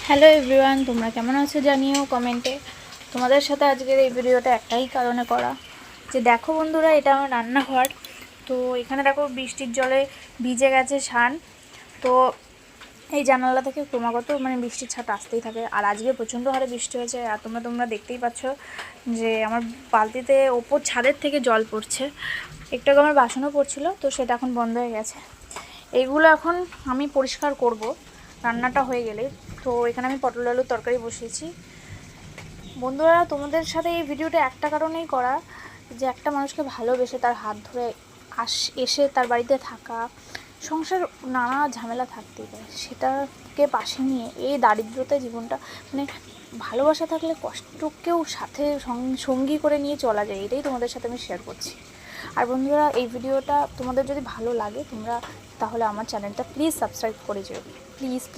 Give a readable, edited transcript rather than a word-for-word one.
Hello everyone, তোমরা কেমন আছো জানিও কমেন্টে। তোমাদের সাথে আজকের এই ভিডিওটা একটাই কারণে করা, যে দেখো বন্ধুরা, এটা আমার রান্নাঘর। তো এখানে দেখো বৃষ্টির জলে ভিজে গেছে সান। তো এই জানালা থেকে ক্রমাগত বৃষ্টির ছাট আসতেই থাকে। আর আজকে প্রচণ্ড হারে বৃষ্টি হয়েছে। আর তোমরা দেখতেই পাচ্ছ যে আমার বালতিতে ওপর ছাদের থেকে জল পড়ছে। একটু আগে আমার বাসনও পড়ছিল, তো সেটা এখন বন্ধ হয়ে গেছে। এইগুলো এখন আমি পরিষ্কার করব রান্নাটা হয়ে গেলে। তো এখানে আমি পটল আলুর তরকারি বসিয়েছি। বন্ধুরা, তোমাদের সাথে এই ভিডিওটা একটা কারণেই করা, যে একটা মানুষকে ভালোবেসে তার হাত ধরে এসে তার বাড়িতে থাকা, সংসার নানা ঝামেলা থাকতেই পারে, সেটাকে পাশে নিয়ে এই দারিদ্রতা জীবনটা ভালোবাসা থাকলে কষ্টকেও সাথে সঙ্গী করে নিয়ে চলা যায়। এটাই তোমাদের সাথে আমি শেয়ার করছি। আর বন্ধুরা, এই ভিডিওটা তোমাদের যদি ভালো লাগে, তোমরা তাহলে আমার চ্যানেলটা প্লিজ সাবস্ক্রাইব করে যেও, প্লিজ প্লিজ।